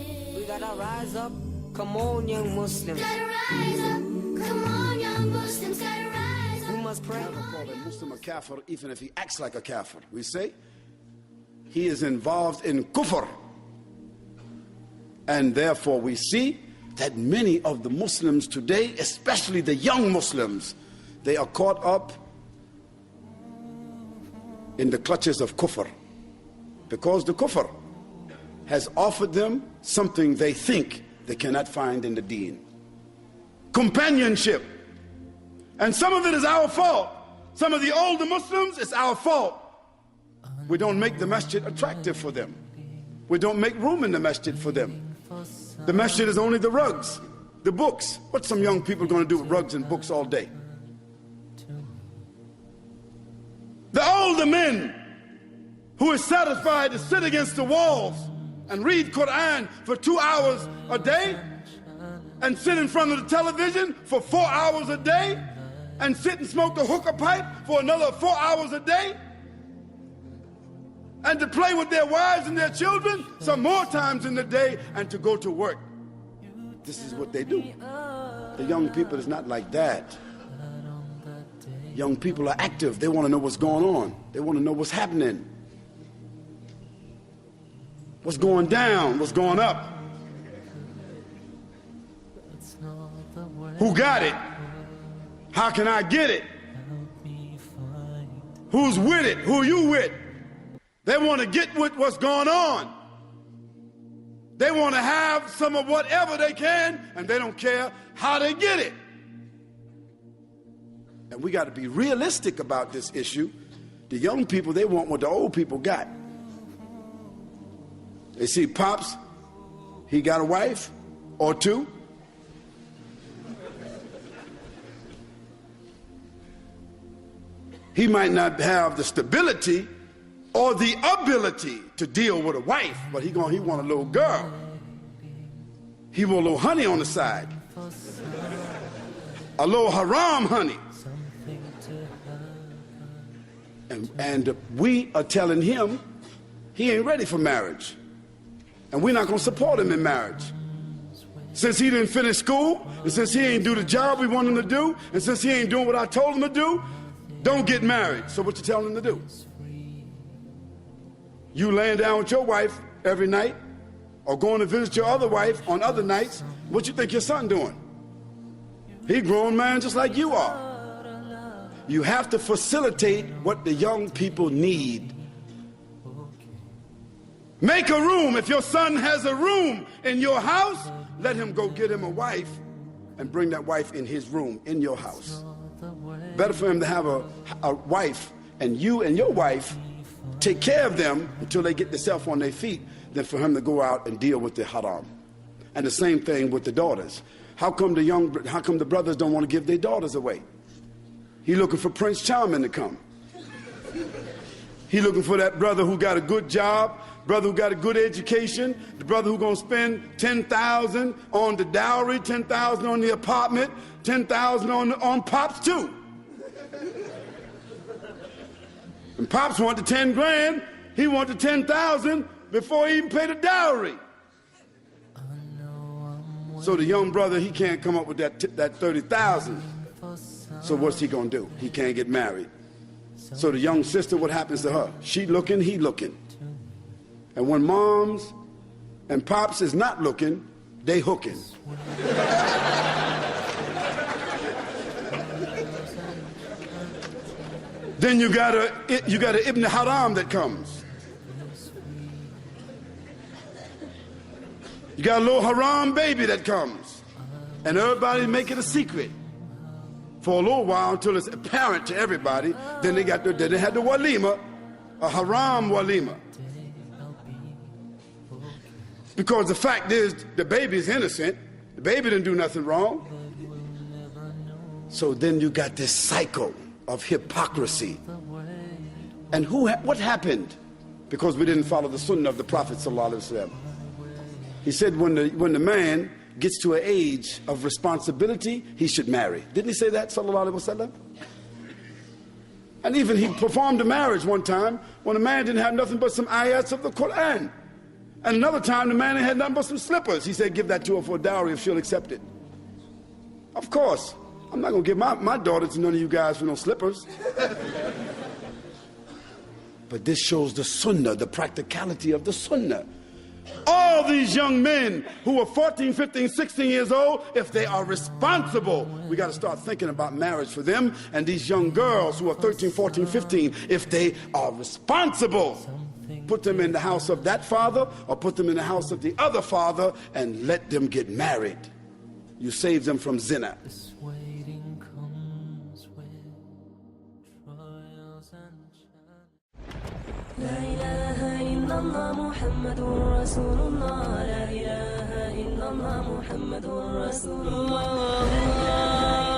up, we gotta rise up. Come on, young Muslims. Gotta rise up. Come on, young Muslims. Gotta rise up. We must pray. We never call a Muslim a kafir even if he acts like a kafir. We say he is involved in kufr. And therefore we see that many of the Muslims today, especially the young Muslims, they are caught up in the clutches of kufr. Because the kufr has offered them something they think they cannot find in the deen. Companionship. And some of it is our fault. Some of the older Muslims, it's our fault. We don't make the masjid attractive for them. We don't make room in the masjid for them. The masjid is only the rugs, the books. What's some young people going to do with rugs and books all day? The older men who is satisfied to sit against the walls and read Quran for 2 hours a day, and sit in front of the television for 4 hours a day, and sit and smoke the hookah pipe for another 4 hours a day, and to play with their wives and their children some more times in the day, and to go to work. This is what they do. The young people is not like that. Young people are active. They want to know what's going on. They want to know what's happening. What's going down? What's going up? Who got it? How can I get it? Who's with it? Who you with? They want to get with what's going on. They want to have some of whatever they can, and they don't care how they get it. And we got to be realistic about this issue. The young people, they want what the old people got. They see Pops, he got a wife or two. He might not have the stability or the ability to deal with a wife, but he want a little girl. He want a little honey on the side. A little haram honey. And we are telling him he ain't ready for marriage. And we're not going to support him in marriage. Since he didn't finish school, and since he ain't do the job we want him to do, and since he ain't doing what I told him to do, don't get married. So what you telling him to do? You laying down with your wife every night, or going to visit your other wife on other nights, what you think your son doing? He a grown man just like you are. You have to facilitate what the young people need. Make a room. If your son has a room in your house, let him go get him a wife and bring that wife in his room in your house. Better for him to have a wife, and you and your wife take care of them until they get themselves on their feet, than for him to go out and deal with the haram. And the same thing with the daughters. How come the brothers don't want to give their daughters away? He looking for Prince Charming to come. He looking for that brother who got a good job, brother who got a good education, the brother who gonna spend $10,000 on the dowry, $10,000 on the apartment, $10,000 on Pops too. And Pops want the 10 grand, he want the 10,000 before he even paid the dowry. So the young brother, he can't come up with that 30,000. So what's he gonna do? He can't get married. So the young sister, what happens to her? She looking, he looking. And when moms and pops is not looking, they hooking. Then you got a Ibn Haram that comes. You got a little haram baby that comes. And everybody make it a secret for a little while until it's apparent to everybody. Then they had the walima, a haram walima. Because the fact is, the baby is innocent. The baby didn't do nothing wrong. So then you got this cycle of hypocrisy. And what happened? Because we didn't follow the sunnah of the Prophet ﷺ. He said when the man gets to an age of responsibility, he should marry. Didn't he say that, sallallahu alaihi wasallam? And even he performed a marriage one time when a man didn't have nothing but some ayats of the Quran. And another time, the man had nothing but some slippers. He said, give that to her for a dowry if she'll accept it. Of course, I'm not going to give my daughter to none of you guys for no slippers. But this shows the sunnah, the practicality of the sunnah. All these young men who are 14, 15, 16 years old, if they are responsible, we got to start thinking about marriage for them. And these young girls who are 13, 14, 15, if they are responsible, put them in the house of that father or put them in the house of the other father and let them get married. You save them from zina. This waiting comes with trials and challenges. لا إله إلا الله محمد رسول الله لا إله إلا الله محمد رسول الله